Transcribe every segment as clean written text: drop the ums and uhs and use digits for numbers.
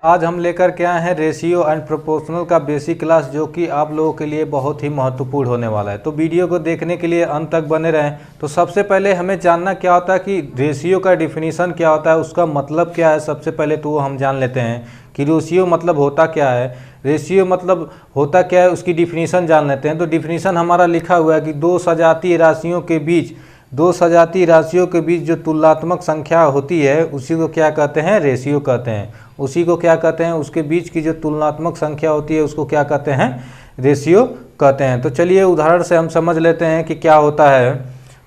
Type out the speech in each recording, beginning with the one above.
आज हम लेकर के आए हैं रेशियो एंड प्रोपोर्शनल का बेसिक क्लास, जो कि आप लोगों के लिए बहुत ही महत्वपूर्ण होने वाला है। तो वीडियो को देखने के लिए अंत तक बने रहें। तो सबसे पहले हमें जानना क्या होता है कि रेशियो का डिफिनीशन क्या होता है, उसका मतलब क्या है। सबसे पहले तो वो हम जान लेते हैं कि रेशियो मतलब होता क्या है, रेशियो मतलब होता क्या है, उसकी डिफिनीशन जान लेते हैं। तो डिफिनीशन हमारा लिखा हुआ है कि दो सजातीय राशियों के बीच जो तुलनात्मक संख्या होती है उसी को क्या कहते हैं, रेशियो कहते हैं। उसी को क्या कहते हैं, उसके बीच की जो तुलनात्मक संख्या होती है उसको क्या कहते हैं, रेशियो कहते हैं। तो चलिए उदाहरण से हम समझ लेते हैं कि क्या होता है।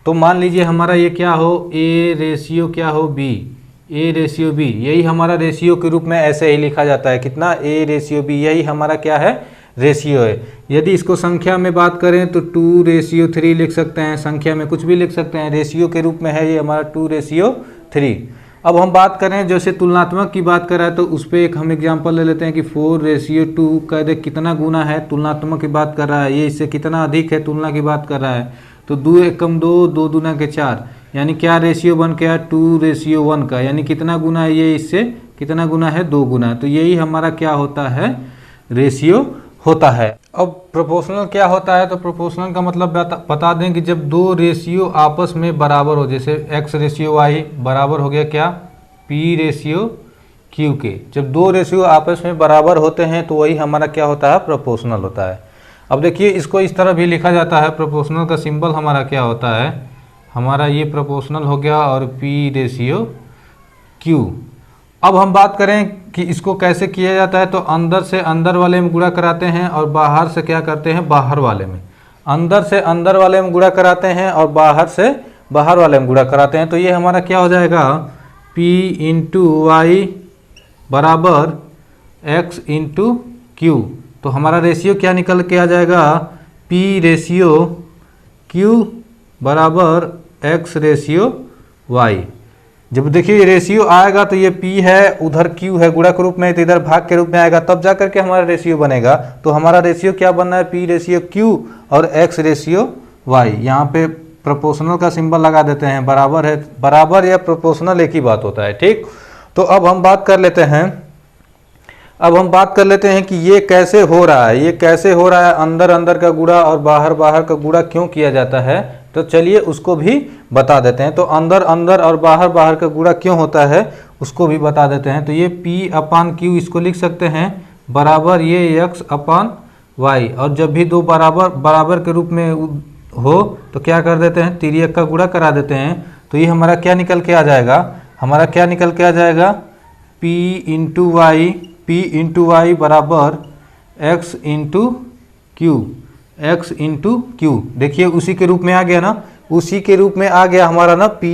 तो मान लीजिए हमारा ये क्या हो, ए रेशियो क्या हो, बी, ए रेशियो बी, यही हमारा रेशियो के रूप में ऐसे ही लिखा जाता है। कितना, ए रेशियो बी, यही हमारा क्या है, रेशियो है। यदि इसको संख्या में बात करें तो 2:3 लिख सकते हैं, संख्या में कुछ भी लिख सकते हैं, रेशियो के रूप में है ये हमारा 2:3। अब हम बात करें जैसे तुलनात्मक की बात करें तो उस पर एक हम एग्जांपल ले लेते हैं कि 4:2 कह दे कितना गुना है, तुलनात्मक की बात कर रहा है, ये इससे कितना अधिक है, तुलना की बात कर रहा है। तो 2 एकम 2, 2 दूना के 4, यानी क्या रेशियो बन गया, 2:1 का, यानी कितना गुना है ये, इससे कितना गुना है, 2 गुना। तो यही हमारा क्या होता है, रेशियो होता है। अब प्रोपोर्शनल क्या होता है, तो प्रोपोर्शनल का मतलब बता दें कि जब दो रेशियो आपस में बराबर हो, जैसे x रेशियो y बराबर हो गया क्या, p रेशियो q के। जब दो रेशियो आपस में बराबर होते हैं तो वही हमारा क्या होता है, प्रोपोर्शनल होता है। अब देखिए इसको इस तरह भी लिखा जाता है, प्रोपोर्शनल का सिंबल हमारा क्या होता है, हमारा ये प्रोपोर्शनल हो गया और p रेशियो q। अब हम बात करें कि इसको कैसे किया जाता है, तो अंदर से अंदर वाले में गुणा कराते हैं और बाहर से क्या करते हैं, बाहर वाले में। अंदर से अंदर वाले में गुणा कराते हैं और बाहर से बाहर वाले में गुणा कराते हैं। तो ये हमारा क्या हो जाएगा, p इंटू वाई बराबर x इंटू क्यू। तो हमारा रेशियो क्या निकल के आ जाएगा, p रेशियो q बराबर x रेशियो y। जब देखिए ये रेशियो आएगा तो ये p है, उधर q है गुणा के रूप में, तो इधर भाग के रूप में आएगा, तब जा करके हमारा रेशियो बनेगा। तो हमारा रेशियो क्या बनना है, p रेशियो q और x रेशियो y। यहाँ पे प्रोपोर्शनल का सिंबल लगा देते हैं, बराबर है, बराबर या प्रोपोर्शनल एक ही बात होता है, ठीक। तो अब हम बात कर लेते हैं कि ये कैसे हो रहा है, ये कैसे हो रहा है, अंदर अंदर का गुणा और बाहर बाहर का गुणा क्यों किया जाता है। तो चलिए उसको भी बता देते हैं। तो अंदर अंदर और बाहर बाहर का गुणा क्यों होता है उसको भी बता देते हैं। तो ये p/q इसको लिख सकते हैं बराबर ये x/y, और जब भी दो बराबर बराबर के रूप में हो तो क्या कर देते हैं, तिर्यक का गुणा करा देते हैं। तो ये हमारा क्या निकल के आ जाएगा, हमारा क्या निकल के आ जाएगा, p इंटू वाई बराबर x इंटू क्यू। देखिए उसी के रूप में आ गया ना, उसी के रूप में आ गया हमारा ना, p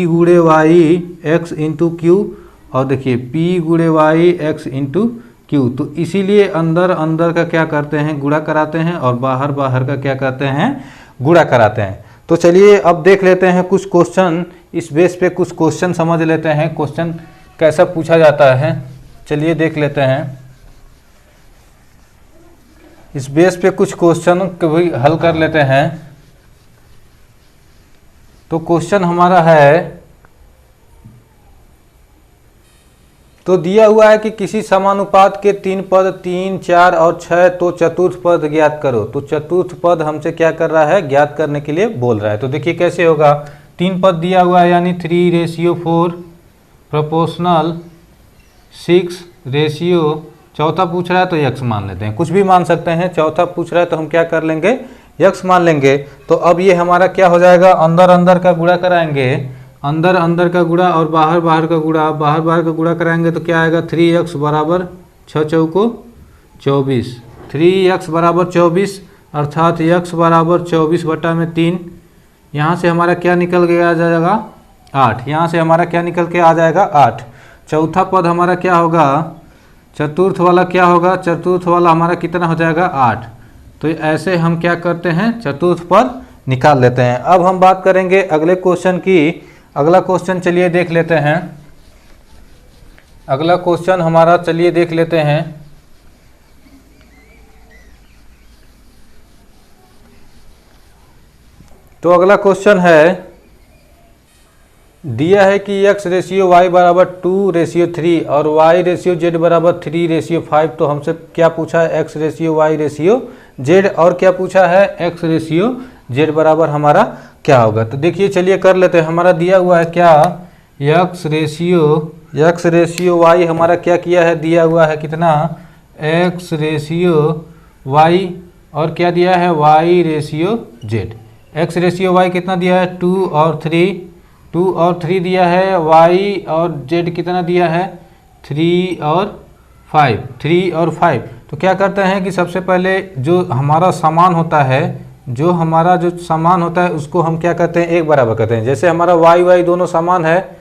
गुणे वाई x इंटू क्यू, और देखिए p गुणे वाई x इंटू क्यू। तो इसीलिए अंदर अंदर का क्या करते हैं, गुणा कराते हैं, और बाहर बाहर का क्या करते हैं, गुणा कराते हैं। तो चलिए अब देख लेते हैं कुछ क्वेश्चन, इस बेस पे कुछ क्वेश्चन समझ लेते हैं, क्वेश्चन कैसा पूछा जाता है। चलिए देख लेते हैं, इस बेस पे कुछ क्वेश्चन भी हल कर लेते हैं। तो क्वेश्चन हमारा है, तो दिया हुआ है कि किसी समानुपात के 3 पद 3, 4 और 6, तो चतुर्थ पद ज्ञात करो। तो चतुर्थ पद हमसे क्या कर रहा है, ज्ञात करने के लिए बोल रहा है। तो देखिए कैसे होगा, 3 पद दिया हुआ है यानी 3:4, प्रोपोर्शनल 6 रेशियो, चौथा पूछ रहा है तो x मान लेते हैं, कुछ भी मान सकते हैं। चौथा पूछ रहा है तो हम क्या कर लेंगे, x मान लेंगे। तो अब ये हमारा क्या हो जाएगा, अंदर अंदर का गुणा कराएंगे, अंदर अंदर का गुणा और बाहर बाहर का गुणा, बाहर बाहर का गुणा कराएंगे तो क्या आएगा, 3x बराबर 6 चौको 24, 3x बराबर 24, अर्थात x बराबर 24/3। यहाँ से हमारा क्या निकल के आ जाएगा, 8। यहाँ से हमारा क्या निकल के आ जाएगा, 8। चौथा पद हमारा क्या होगा, चतुर्थ वाला क्या होगा, चतुर्थ वाला हमारा कितना हो जाएगा, 8। तो ऐसे हम क्या करते हैं, चतुर्थ पद निकाल लेते हैं। अब हम बात करेंगे अगले क्वेश्चन की। अगला क्वेश्चन चलिए देख लेते हैं, अगला क्वेश्चन हमारा चलिए देख लेते हैं। तो अगला क्वेश्चन है, दिया है कि x रेशियो y बराबर 2:3 और y रेशियो z बराबर 3:5। तो हमसे क्या पूछा है, x ratio y ratio z, और क्या पूछा है, x रेशियो z बराबर हमारा क्या होगा। तो देखिए चलिए कर लेते हैं। हमारा दिया हुआ है क्या, x रेशियो y हमारा क्या किया है, दिया हुआ है कितना, x रेशियो y, और क्या दिया है, y ratio z। x ratio y कितना दिया है, 2 और 3 दिया है, y और z कितना दिया है, 3 और 5। तो क्या करते हैं कि सबसे पहले जो हमारा सामान होता है, उसको हम क्या करते हैं, एक बराबर करते हैं। जैसे हमारा y दोनों समान है,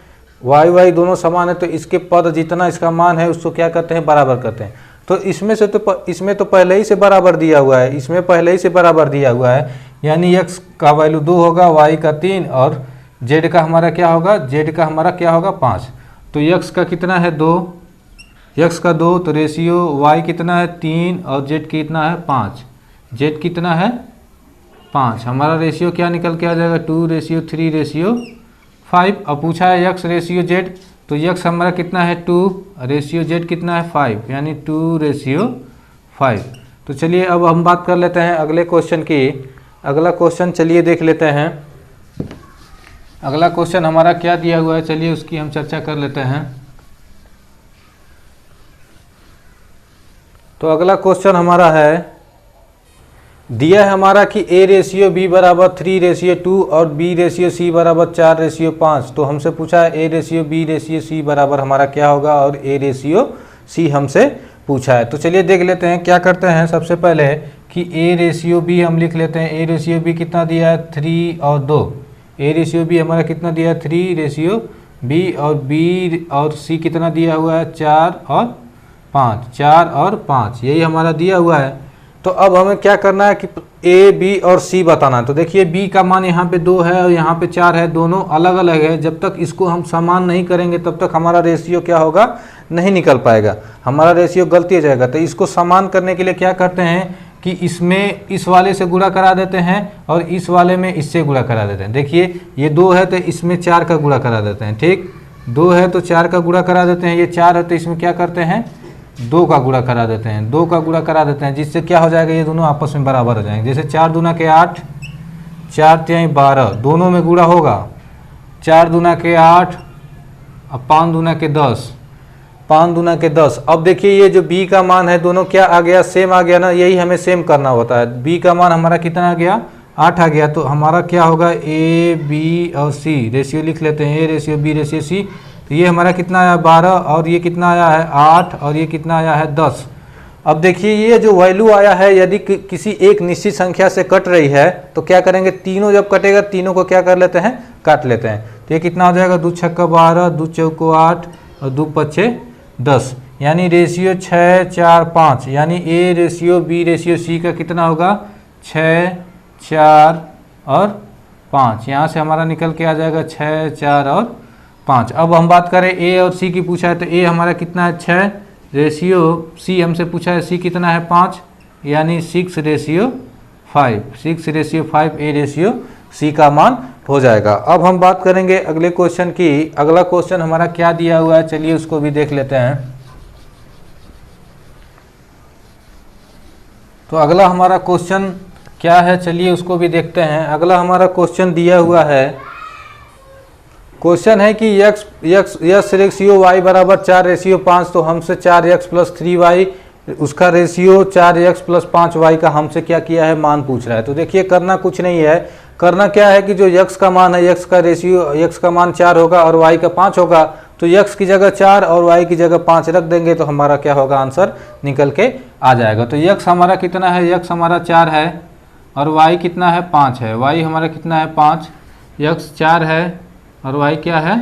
तो इसके पद जितना इसका मान है उसको क्या करते हैं, बराबर करते हैं। तो इसमें तो पहले ही से बराबर दिया हुआ है, यानी x का वैल्यू 2 होगा, y का 3 और z का हमारा क्या होगा, 5। तो x का कितना है, 2, तो रेशियो y कितना है, 3 और z कितना है, 5। z कितना है, 5। हमारा रेशियो क्या निकल के आ जाएगा, 2:3:5। अब पूछा है x रेशियो z, तो x हमारा कितना है, 2, रेशियो z कितना है, 5, यानी 2:5। तो चलिए अब हम बात कर लेते हैं अगले क्वेश्चन की। अगला क्वेश्चन चलिए देख लेते हैं। अगला क्वेश्चन हमारा क्या दिया हुआ है, चलिए उसकी हम चर्चा कर लेते हैं। तो अगला क्वेश्चन हमारा है, दिया है हमारा कि a रेशियो b बराबर 3:2 और b रेशियो c बराबर 4:5। तो हमसे पूछा है a ratio b ratio c बराबर हमारा क्या होगा, और a रेशियो c हमसे पूछा है। तो चलिए देख लेते हैं। क्या करते हैं, सबसे पहले कि a रेशियो b हम लिख लेते हैं। a रेशियो b कितना दिया है, 3 और 2। a रेशियो b हमारा कितना दिया है, 3 रेशियो b, और b और c कितना दिया हुआ है, 4 और 5। यही हमारा दिया हुआ है। तो अब हमें क्या करना है कि a, b और c बताना है। तो देखिए b का मान यहाँ पे 2 है और यहाँ पे 4 है, दोनों अलग अलग है। जब तक इसको हम समान नहीं करेंगे तब तक हमारा रेशियो क्या होगा, नहीं निकल पाएगा, हमारा रेशियो गलती हो जाएगा। तो इसको समान करने के लिए क्या करते हैं कि इसमें इस वाले से गुणा करा देते हैं और इस वाले में इससे गुणा करा देते हैं। देखिए ये 2 है तो इसमें 4 का गुणा करा देते हैं, ठीक, 2 है तो 4 का गुणा करा देते हैं। ये 4 है तो इसमें क्या करते हैं, 2 का गुणा करा देते हैं, जिससे क्या हो जाएगा, ये दोनों आपस में बराबर हो जाएंगे। जैसे 4 दूना के 8, 4 3 12, दोनों में गुणा होगा, 4 दूना के 8 और 5 दूना के 10, 5 दूना के 10। अब देखिए ये जो b का मान है, दोनों क्या आ गया, सेम आ गया ना, यही हमें सेम करना होता है। b का मान हमारा कितना आ गया, 8 आ गया। तो हमारा क्या होगा, a, b और c रेशियो लिख लेते हैं, a ratio b ratio c। तो ये हमारा कितना आया, 12, और ये कितना आया है, 8, और ये कितना आया है, 10। अब देखिए ये जो वैल्यू आया है, यदि किसी एक निश्चित संख्या से कट रही है तो क्या करेंगे, तीनों जब कटेगा तीनों को क्या कर लेते हैं, काट लेते हैं। तो ये कितना हो जाएगा, 2 छक्का 12, 2 चौको 8 और 2 पच्छे 10, यानी रेशियो 6 4 5, यानी a ratio b ratio c का कितना होगा, 6 4 और 5। यहाँ से हमारा निकल के आ जाएगा 6 4 और 5। अब हम बात करें a और c की पूछा है, तो a हमारा कितना है, 6, रेशियो c हमसे पूछा है, c कितना है, 5, यानी 6:5, 6:5 a रेशियो c का मान हो जाएगा। अब हम बात करेंगे अगले क्वेश्चन की। अगला क्वेश्चन हमारा क्या दिया हुआ है, चलिए उसको भी देख लेते हैं। तो अगला हमारा क्वेश्चन क्या है, चलिए उसको भी देखते हैं। अगला हमारा क्वेश्चन दिया हुआ है, क्वेश्चन है कि x रेशियो y बराबर 4:5। तो हमसे 4x + 3y, उसका रेशियो 4x + 5y का हमसे क्या किया है, मान पूछ रहा है। तो देखिए करना कुछ नहीं है, करना क्या है कि जो x का मान है, x का रेशियो, x का मान 4 होगा और y का 5 होगा। तो x की जगह 4 और y की जगह 5 रख देंगे तो हमारा क्या होगा, आंसर निकल के आ जाएगा। तो x हमारा कितना है, x हमारा 4 है और y कितना है, 5 है। y हमारा कितना है, 5, x 4 है और y क्या है,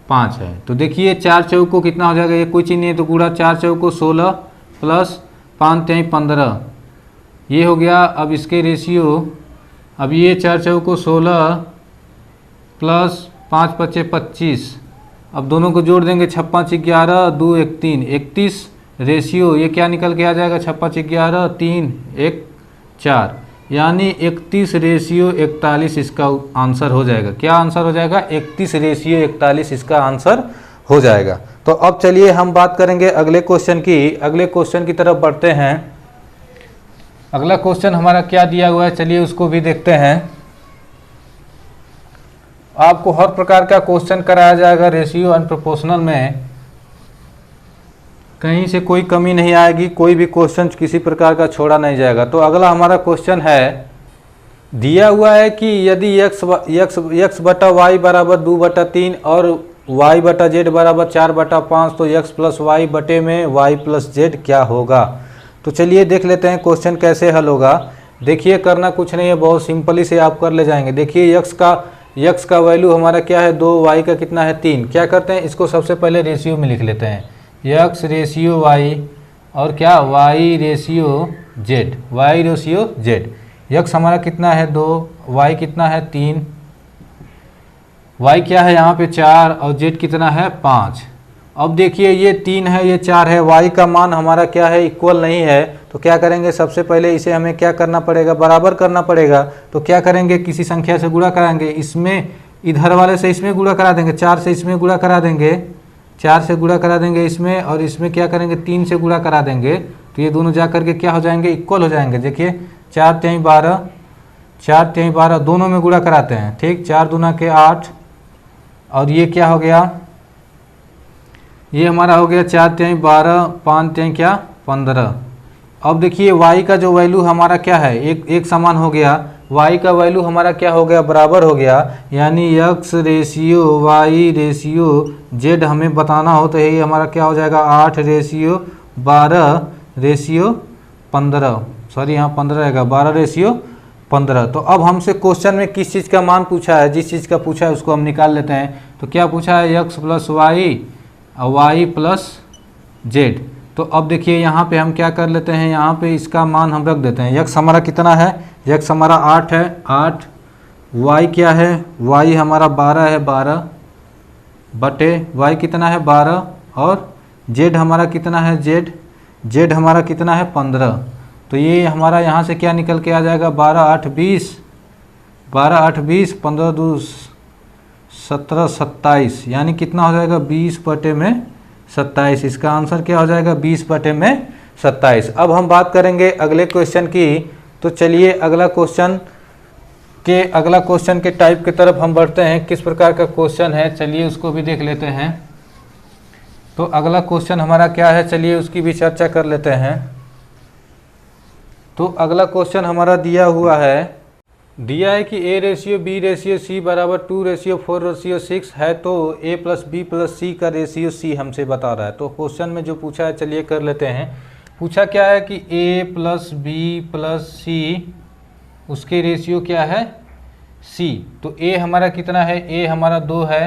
5 है। तो देखिए 4 चौको कितना हो जाएगा, ये कोई चीज़ नहीं है तो गुणा 4 चौको 16 प्लस 5 3 15, ये हो गया। अब इसके रेशियो, अब ये 4 चौको 16 प्लस 5 5 25, अब दोनों को जोड़ देंगे, 6 5 11 2 1 3, 31 रेशियो ये क्या निकल के आ जाएगा, 6 5 11 3 1 4, यानी 31:41 इसका आंसर हो जाएगा। क्या आंसर हो जाएगा? 31:41 इसका आंसर हो जाएगा। तो अब चलिए हम बात करेंगे अगले क्वेश्चन की। अगले क्वेश्चन की तरफ बढ़ते हैं। अगला क्वेश्चन हमारा क्या दिया हुआ है, चलिए उसको भी देखते हैं। आपको हर प्रकार का क्वेश्चन कराया जाएगा रेशियो एंड प्रोपोर्शनल में, कहीं से कोई कमी नहीं आएगी, कोई भी क्वेश्चन किसी प्रकार का छोड़ा नहीं जाएगा। तो अगला हमारा क्वेश्चन है, दिया हुआ है कि यदि x बटा वाई बराबर 2/3 और y बटा जेड बराबर 4/5 तो x प्लस वाई बटे में y प्लस जेड क्या होगा। तो चलिए देख लेते हैं क्वेश्चन कैसे हल होगा। देखिए करना कुछ नहीं है, बहुत सिंपली से आप कर ले जाएंगे। देखिए x का वैल्यू हमारा क्या है 2, y का कितना है 3। क्या करते हैं, इसको सबसे पहले रेशियो में लिख लेते हैं, x रेशियो y और क्या y रेशियो z। x हमारा कितना है 2, y कितना है 3, y क्या है यहाँ पे 4 और z कितना है 5। अब देखिए ये 3 है ये 4 है, y का मान हमारा क्या है इक्वल नहीं है। तो क्या करेंगे, सबसे पहले इसे हमें क्या करना पड़ेगा, बराबर करना पड़ेगा। तो क्या करेंगे, किसी संख्या से गुणा कराएंगे, इसमें इधर वाले से इसमें गुणा करा देंगे, 4 से इसमें गुणा करा देंगे, 4 से गुणा करा देंगे इसमें, और इसमें क्या करेंगे 3 से गुणा करा देंगे। तो ये दोनों जा करके क्या हो जाएंगे, इक्वल हो जाएंगे। देखिए 4 3 12, 4 3 12 दोनों में गुणा कराते हैं, ठीक। 4 दूना के 8 और ये क्या हो गया, ये हमारा हो गया 4 3 12, 5 3 क्या 15। अब देखिए y का जो वैल्यू हमारा क्या है, एक समान हो गया, y का वैल्यू हमारा क्या हो गया, बराबर हो गया। यानी x ratio y ratio z हमें बताना हो तो यही हमारा क्या हो जाएगा 8 रेशियो 12 रेशियो 15, सॉरी यहाँ 15 रहेगा, 12 रेशियो 15। तो अब हमसे क्वेश्चन में किस चीज़ का मान पूछा है, जिस चीज़ का पूछा है उसको हम निकाल लेते हैं। तो क्या पूछा है, x प्लस वाई और y प्लस जेड। तो अब देखिए यहाँ पे हम क्या कर लेते हैं, यहाँ पे इसका मान हम रख देते हैं। x हमारा कितना है, x हमारा 8 है 8, y क्या है, y हमारा 12 है 12 बटे y कितना है 12, और z हमारा कितना है z हमारा कितना है 15। तो ये हमारा यहाँ से क्या निकल के आ जाएगा 12 8 20, 12 8 20, 15 2 17 27, यानी कितना हो जाएगा 20 बटे में 27। इसका आंसर क्या हो जाएगा 20 बटे में 27। अब हम बात करेंगे अगले क्वेश्चन की। तो चलिए अगला क्वेश्चन के टाइप की तरफ हम बढ़ते हैं, किस प्रकार का क्वेश्चन है चलिए उसको भी देख लेते हैं। तो अगला क्वेश्चन हमारा क्या है, चलिए उसकी भी चर्चा कर लेते हैं। तो अगला क्वेश्चन हमारा दिया हुआ है, दिया है कि a ratio b ratio c बराबर 2 रेशियो 4 रेशियो 6 है, तो a प्लस बी प्लस सी का रेशियो c हमसे बता रहा है। तो क्वेश्चन में जो पूछा है चलिए कर लेते हैं। पूछा क्या है कि a प्लस बी प्लस सी उसके रेशियो क्या है c। तो a हमारा कितना है, a हमारा 2 है,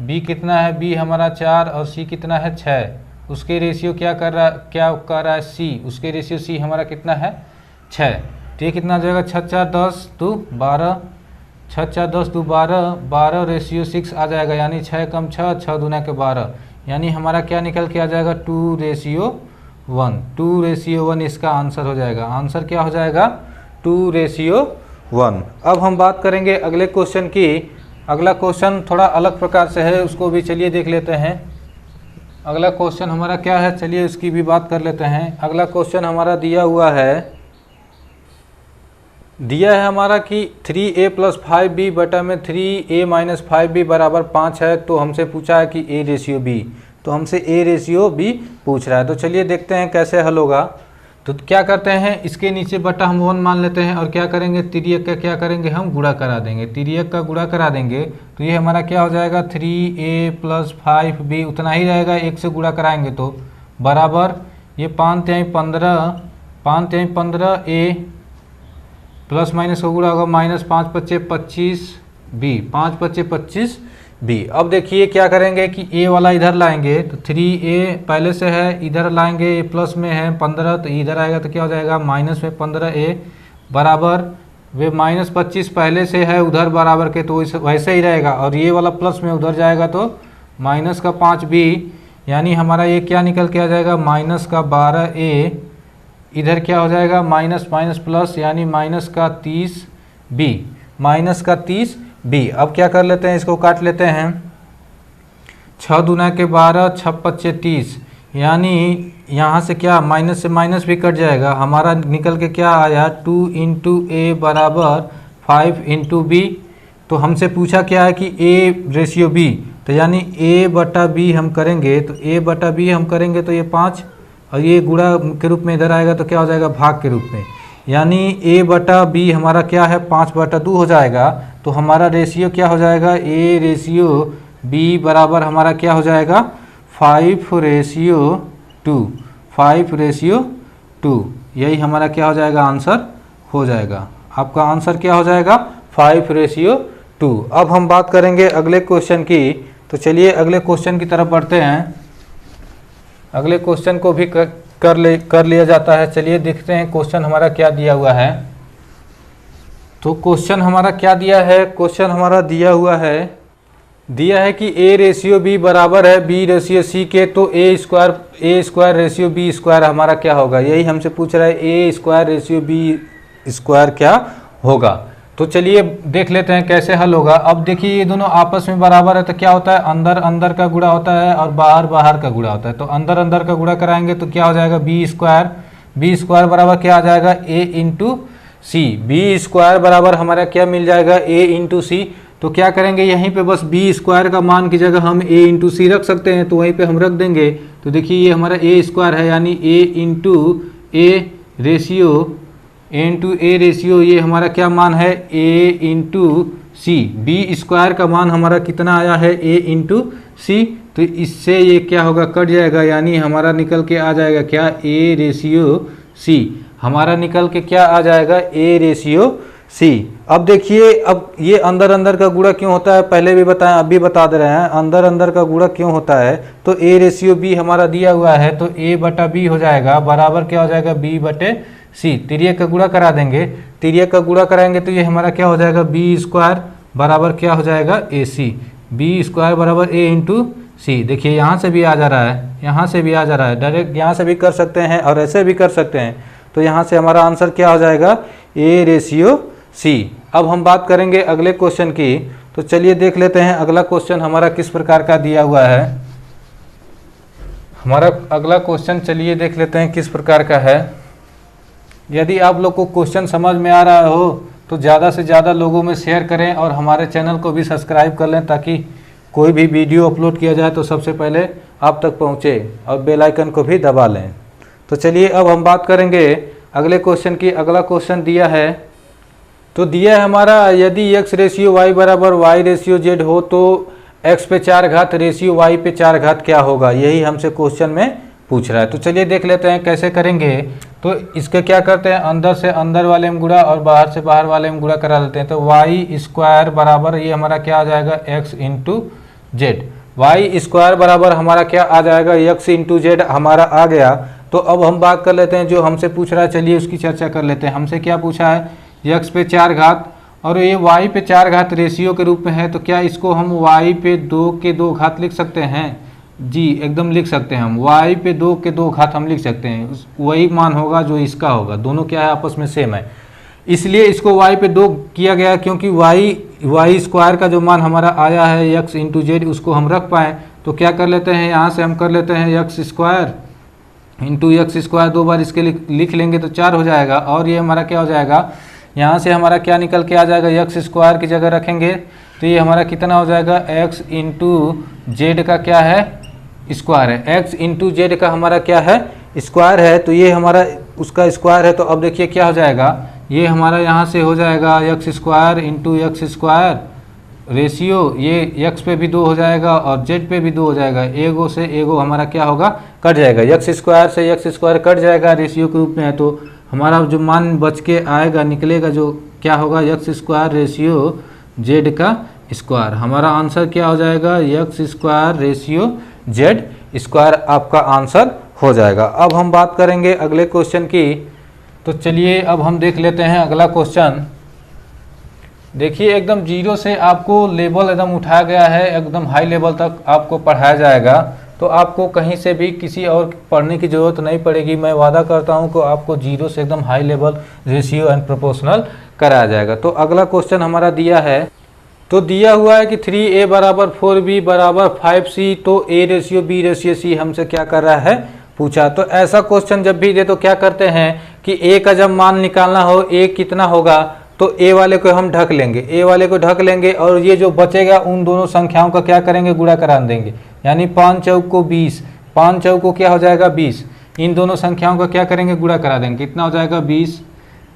b कितना है, b हमारा 4 और c कितना है 6। उसके रेशियो क्या कर रहा है c, उसके रेशियो c हमारा कितना है 6। तो ये कितना हो जाएगा 6 4 10 2 12, 6 4 10 2 12, 12 रेशियो 6 आ जाएगा, यानी 6 कम 6, 6 दूना के 12, यानी हमारा क्या निकल के आ जाएगा 2 रेशियो 1। 2 रेशियो 1 इसका आंसर हो जाएगा। आंसर क्या हो जाएगा 2 रेशियो 1। अब हम बात करेंगे अगले क्वेश्चन की। अगला क्वेश्चन थोड़ा अलग प्रकार से है, उसको भी चलिए देख लेते हैं। अगला क्वेश्चन हमारा क्या है, चलिए उसकी भी बात कर लेते हैं। अगला क्वेश्चन हमारा दिया हुआ है, दिया है हमारा कि 3a प्लस 5b बटा में 3a माइनस 5b बराबर 5 है। तो हमसे पूछा है कि a रेशियो b, तो हमसे a रेशियो b पूछ रहा है। तो चलिए देखते हैं कैसे हल होगा। तो क्या करते हैं, इसके नीचे बटा हम 1 मान लेते हैं और क्या करेंगे, तिर्यक का क्या करेंगे हम गुणा करा देंगे, तिर्यक का गुणा करा देंगे। तो ये हमारा क्या हो जाएगा 3a प्लस 5b उतना ही रहेगा, 1 से गुणा कराएंगे तो बराबर ये 5 3 15, 5 3 15 a प्लस माइनस का गुणा होगा माइनस 5 5 25 b, 5 5 25 b। अब देखिए क्या करेंगे कि a वाला इधर लाएंगे, तो 3a पहले से है इधर लाएंगे, a प्लस में है 15 तो इधर आएगा तो क्या हो जाएगा माइनस में 15a बराबर वे माइनस 25 पहले से है उधर बराबर के, तो वैसे ही रहेगा, और ये वाला प्लस में उधर जाएगा तो माइनस का 5b, यानी हमारा ये क्या निकल के आ जाएगा माइनस का 12a इधर क्या हो जाएगा माइनस माइनस प्लस यानी माइनस का 30b, माइनस का 30b। अब क्या कर लेते हैं, इसको काट लेते हैं। 6 दूना के 12, 6 पच्चे 30, यानी यहाँ से क्या माइनस से माइनस भी कट जाएगा। हमारा निकल के क्या आया 2 इंटू ए बराबर 5 इंटू बी। तो हमसे पूछा क्या है कि a रेशियो b, तो यानी a बटा b हम करेंगे, तो a बटा b हम करेंगे तो ये 5 और ये गुणा के रूप में इधर आएगा तो क्या हो जाएगा भाग के रूप में, यानी a बटा b हमारा क्या है 5 बटा 2 हो जाएगा। तो हमारा रेशियो क्या हो जाएगा a रेशियो b बराबर हमारा क्या हो जाएगा 5:2, 5:2। यही हमारा क्या हो जाएगा आंसर हो जाएगा। आपका आंसर क्या हो जाएगा 5:2। अब हम बात करेंगे अगले क्वेश्चन की। तो चलिए अगले क्वेश्चन की तरफ बढ़ते हैं। अगले क्वेश्चन को भी कर लिया जाता है। चलिए देखते हैं क्वेश्चन हमारा क्या दिया हुआ है। तो क्वेश्चन हमारा क्या दिया है, क्वेश्चन हमारा दिया है कि a रेशियो b बराबर है b रेशियो c के, तो a square ratio b square हमारा क्या होगा, यही हमसे पूछ रहा है a square ratio b square क्या होगा। तो चलिए देख लेते हैं कैसे हल होगा। अब देखिए ये दोनों आपस में बराबर है तो क्या होता है अंदर अंदर का गुणा होता है और बाहर बाहर का गुणा होता है। तो अंदर अंदर का गुणा कराएंगे तो क्या हो जाएगा b स्क्वायर बराबर क्या आ जाएगा a into C. B square बराबर हमारा क्या मिल जाएगा a इंटू सी। तो क्या करेंगे यहीं पे बस b स्क्वायर का मान की जगह हम a इंटू सी रख सकते हैं, तो वहीं पे हम रख देंगे। तो देखिए ये हमारा a स्क्वायर है यानी a इंटू ए रेशियो ये हमारा क्या मान है a into C. B square का मान हमारा कितना आया है a इंटू सी, तो इससे ये क्या होगा कट जाएगा, यानी हमारा निकल के आ जाएगा क्या a रेशियो सी। हमारा निकल के क्या आ जाएगा a रेशियो सी। अब देखिए अब ये अंदर अंदर का गुणा क्यों होता है, पहले भी बताएं अब भी बता दे रहे हैं, अंदर अंदर का गुणा क्यों होता है। तो a रेशियो b हमारा दिया हुआ है तो a बटा b हो जाएगा बराबर क्या हो जाएगा b बटे सी। तिर्यक का गुणा करा देंगे, तिर्यक का गुणा कराएंगे तो ये हमारा क्या हो जाएगा b स्क्वायर बराबर क्या हो जाएगा ए सी। बी स्क्वायर बराबर a इंटू सी। देखिए यहाँ से भी आ जा रहा है, यहाँ से भी आ जा रहा है, डायरेक्ट यहाँ से भी कर सकते हैं और ऐसे भी कर सकते हैं। तो यहाँ से हमारा आंसर क्या हो जाएगा a रेशियो सी। अब हम बात करेंगे अगले क्वेश्चन की। तो चलिए देख लेते हैं अगला क्वेश्चन हमारा किस प्रकार का दिया हुआ है। हमारा अगला क्वेश्चन चलिए देख लेते हैं किस प्रकार का है। यदि आप लोग को क्वेश्चन समझ में आ रहा हो तो ज़्यादा से ज़्यादा लोगों में शेयर करें और हमारे चैनल को भी सब्सक्राइब कर लें, ताकि कोई भी वीडियो अपलोड किया जाए तो सबसे पहले आप तक पहुँचे, और बेल आइकन को भी दबा लें। तो चलिए अब हम बात करेंगे अगले क्वेश्चन की। अगला क्वेश्चन दिया है, तो दिया है हमारा यदि x रेशियो y बराबर y रेशियो z हो तो x पे 4 घात रेशियो y पे 4 घात क्या होगा, यही हमसे क्वेश्चन में पूछ रहा है। तो चलिए देख लेते हैं कैसे करेंगे। तो इसके क्या करते हैं अंदर से अंदर वाले में गुणा और बाहर से बाहर वाले में गुणा करा लेते हैं। तो y स्क्वायर बराबर ये हमारा क्या आ जाएगा x into Z. Y square बराबर हमारा क्या आ जाएगा x इंटू जेड हमारा आ गया। तो अब हम बात कर लेते हैं जो हमसे पूछ रहा है, चलिए उसकी चर्चा कर लेते हैं। हमसे क्या पूछा है x पे 4 घात और ये y पे 4 घात रेशियो के रूप में है, तो क्या इसको हम y पे 2 के 2 घात लिख सकते हैं? जी एकदम लिख सकते हैं हम, y पे 2 के 2 घात हम लिख सकते हैं। वही मान होगा जो इसका होगा, दोनों क्या है आपस में सेम है, इसलिए इसको y पे 2 किया गया, क्योंकि y स्क्वायर का जो मान हमारा आया है x इंटू जेड उसको हम रख पाएँ। तो क्या कर लेते हैं यहाँ से हम कर लेते हैं x square into x square, 2 बार इसके लिख लेंगे तो 4 हो जाएगा। और ये हमारा क्या हो जाएगा यहाँ से हमारा क्या निकल के आ जाएगा एक्स स्क्वायर की जगह रखेंगे तो ये हमारा कितना हो जाएगा x इंटू जेड का क्या है स्क्वायर है, x इंटू जेड का हमारा क्या है स्क्वायर है, तो ये हमारा उसका स्क्वायर है। तो अब देखिए क्या हो जाएगा, ये हमारा यहाँ से हो जाएगा x square into x square ratio, ये x पे भी 2 हो जाएगा और z पे भी 2 हो जाएगा, एगो से एगो हमारा क्या होगा कट जाएगा, x स्क्वायर से x स्क्वायर कट जाएगा रेशियो के रूप में है। तो हमारा जो मान बच के आएगा निकलेगा जो क्या होगा x स्क्वायर रेशियो z का स्क्वायर। हमारा आंसर क्या हो जाएगा x square ratio z square आपका आंसर हो जाएगा। अब हम बात करेंगे अगले क्वेश्चन की। तो चलिए अब हम देख लेते हैं अगला क्वेश्चन। देखिए एकदम जीरो से आपको लेवल एकदम उठाया गया है, एकदम हाई लेवल तक आपको पढ़ाया जाएगा। तो आपको कहीं से भी किसी और पढ़ने की ज़रूरत नहीं पड़ेगी। मैं वादा करता हूं कि आपको जीरो से एकदम high level ratio and proportional कराया जाएगा। तो अगला क्वेश्चन हमारा दिया है, तो दिया हुआ है कि 3a बराबर 4b बराबर 5c, तो a ratio b ratio c हमसे क्या कर रहा है, पूछा। तो ऐसा क्वेश्चन जब भी दे तो क्या करते हैं कि a का जब मान निकालना हो, a कितना होगा, तो a वाले को हम ढक लेंगे, a वाले को ढक लेंगे और ये जो बचेगा उन दोनों संख्याओं का क्या करेंगे, गुणा करा देंगे। यानी 5 चौक को 20, 5 चौक को क्या हो जाएगा 20, इन दोनों संख्याओं का क्या करेंगे, गुणा करा देंगे। कितना हो जाएगा 20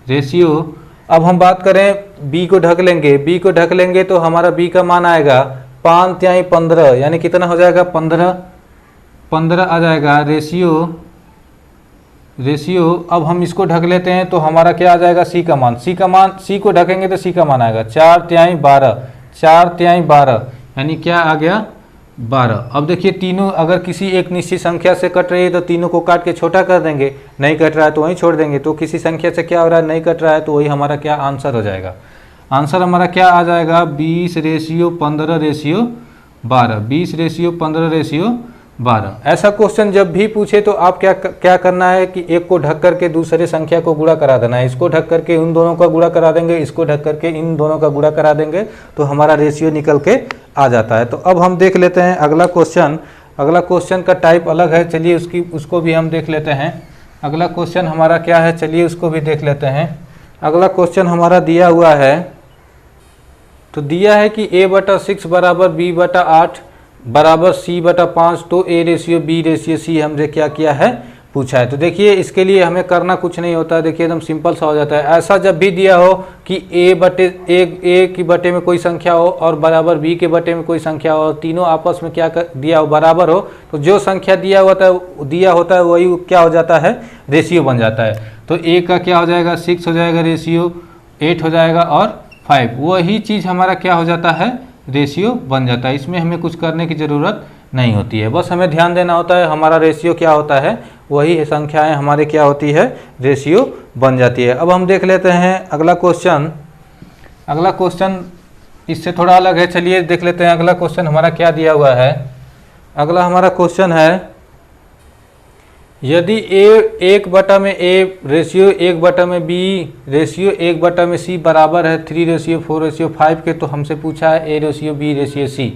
रेशियो। अब हम बात करें b को ढक लेंगे, b को ढक लेंगे तो हमारा b का मान आएगा 5 तिहाई 15, यानी कितना हो जाएगा 15 आ जाएगा रेशियो। अब हम इसको ढक लेते हैं तो हमारा क्या आ जाएगा, c का मान, c को ढकेंगे तो c का मान आएगा 4 तिहाई 12, यानी क्या आ गया 12। अब देखिए तीनों अगर किसी एक निश्चित संख्या से कट रही है तो तीनों को काट के छोटा कर देंगे, नहीं कट रहा है तो वहीं छोड़ देंगे। तो किसी संख्या से क्या हो रहा है, नहीं कट रहा है, तो वही हमारा क्या आंसर हो जाएगा। आंसर हमारा क्या आ जाएगा 20 रेशियो 15 रेशियो 12, 20 रेशियो 15 रेशियो 12। ऐसा क्वेश्चन जब भी पूछे तो आप क्या करना है कि एक को ढक करके दूसरे संख्या को गुणा करा देना है। इसको ढक करके उन दोनों का गुणा करा देंगे, इसको ढक करके इन दोनों का गुणा करा देंगे, तो हमारा रेशियो निकल के आ जाता है। तो अब हम देख लेते हैं अगला क्वेश्चन। अगला क्वेश्चन का टाइप अलग है, चलिए उसको भी हम देख लेते हैं। अगला क्वेश्चन हमारा क्या है, चलिए उसको भी देख लेते हैं। अगला क्वेश्चन हमारा दिया हुआ है, तो दिया है कि a/6 बराबर b/8 बराबर c/5, तो a ratio b ratio c हमसे क्या किया है, पूछा है। तो देखिए इसके लिए हमें करना कुछ नहीं होता है, देखिए एकदम सिंपल सा हो जाता है। ऐसा जब भी दिया हो कि a की बटे में कोई संख्या हो और बराबर b के बटे में कोई संख्या हो, तीनों आपस में क्या दिया हो, बराबर हो, तो जो संख्या दिया होता है वही क्या हो जाता है, रेशियो बन जाता है। तो a का क्या हो जाएगा 6 हो जाएगा रेशियो, 8 हो जाएगा और 5, वही चीज़ हमारा क्या हो जाता है, रेशियो बन जाता है। इसमें हमें कुछ करने की ज़रूरत नहीं होती है, बस हमें ध्यान देना होता है हमारा रेशियो क्या होता है, वही संख्याएं हमारे क्या होती है, रेशियो बन जाती है। अब हम देख लेते हैं अगला क्वेश्चन। अगला क्वेश्चन इससे थोड़ा अलग है, चलिए देख लेते हैं अगला क्वेश्चन हमारा क्या दिया हुआ है। अगला हमारा क्वेश्चन है, यदि a ratio 1/b ratio 1/c बराबर है 3 रेशियो 4 रेशियो 5 के, तो हमसे पूछा है a ratio b ratio c।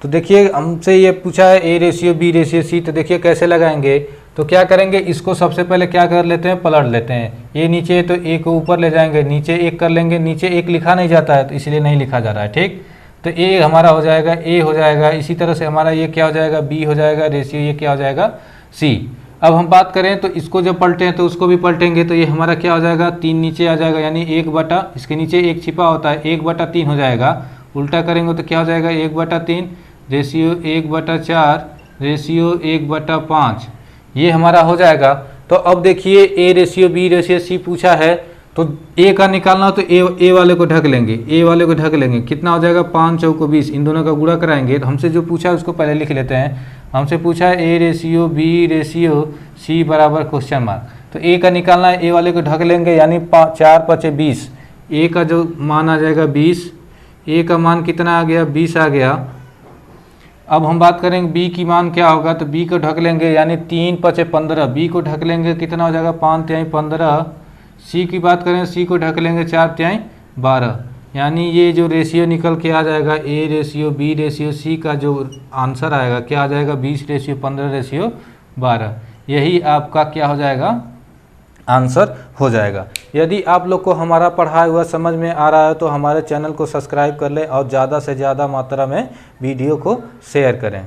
तो देखिए हमसे ये पूछा है a ratio b ratio c, तो देखिए कैसे लगाएंगे। तो क्या करेंगे, इसको सबसे पहले क्या कर लेते हैं, पलट लेते हैं। ये नीचे है तो a को ऊपर ले जाएंगे, नीचे 1 कर लेंगे, नीचे 1 लिखा नहीं जाता है तो इसलिए नहीं लिखा जा रहा है, ठीक। तो a हमारा हो जाएगा a हो जाएगा, इसी तरह से हमारा ये क्या हो जाएगा b हो जाएगा रेशियो, ये क्या हो जाएगा c। अब हम बात करें तो इसको जब पलटे हैं तो उसको भी पलटेंगे, तो ये हमारा क्या हो जाएगा 3 नीचे आ जाएगा, यानी 1 इसके नीचे 1 छिपा होता है 1/3 हो जाएगा। उल्टा करेंगे तो क्या हो जाएगा 1/3 रेशियो 1/4 रेशियो 1/5, ये हमारा हो जाएगा। तो अब देखिए a ratio b ratio c पूछा है, तो a का निकालना हो तो a वाले को ढक लेंगे, कितना हो जाएगा 5 चौको 20, इन दोनों का गुणा कराएंगे। तो हमसे जो पूछा है उसको पहले लिख लेते हैं। हमसे पूछा है a ratio b ratio c बराबर क्वेश्चन मार्क, तो a का निकालना है, a वाले को ढक लेंगे, यानी 4 5 20, a का जो मान आ जाएगा 20, a का मान कितना आ गया 20 आ गया। अब हम बात करेंगे b की मान क्या होगा, तो b को ढक लेंगे, यानी 3 5 15, b को ढक लेंगे कितना हो जाएगा 5 तिहाई 15। c की बात करें, c को ढक लेंगे 4 तिहाई 12, यानी ये जो रेशियो निकल के आ जाएगा a ratio b ratio c का जो आंसर आएगा क्या आ जाएगा 20 रेशियो 15 रेशियो 12, यही आपका क्या हो जाएगा आंसर हो जाएगा। यदि आप लोग को हमारा पढ़ाया हुआ समझ में आ रहा है तो हमारे चैनल को सब्सक्राइब कर लें और ज़्यादा से ज़्यादा मात्रा में वीडियो को शेयर करें।